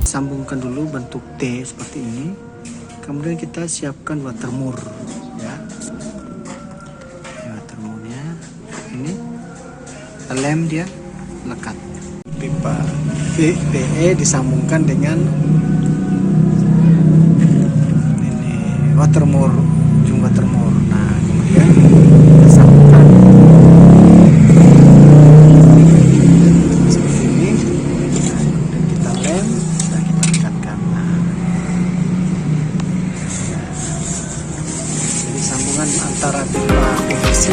Sambungkan dulu bentuk T seperti ini. Kemudian kita siapkan watermur ya. Watermurnya ini lem dia lekat. Pipa PE disambungkan dengan ini watermur, ujung watermur. Nah, kemudian kita sambungkan seperti ini. Nah, kemudian kita lem dan kita dekatkan. Nah, jadi sambungan antara pipa PVC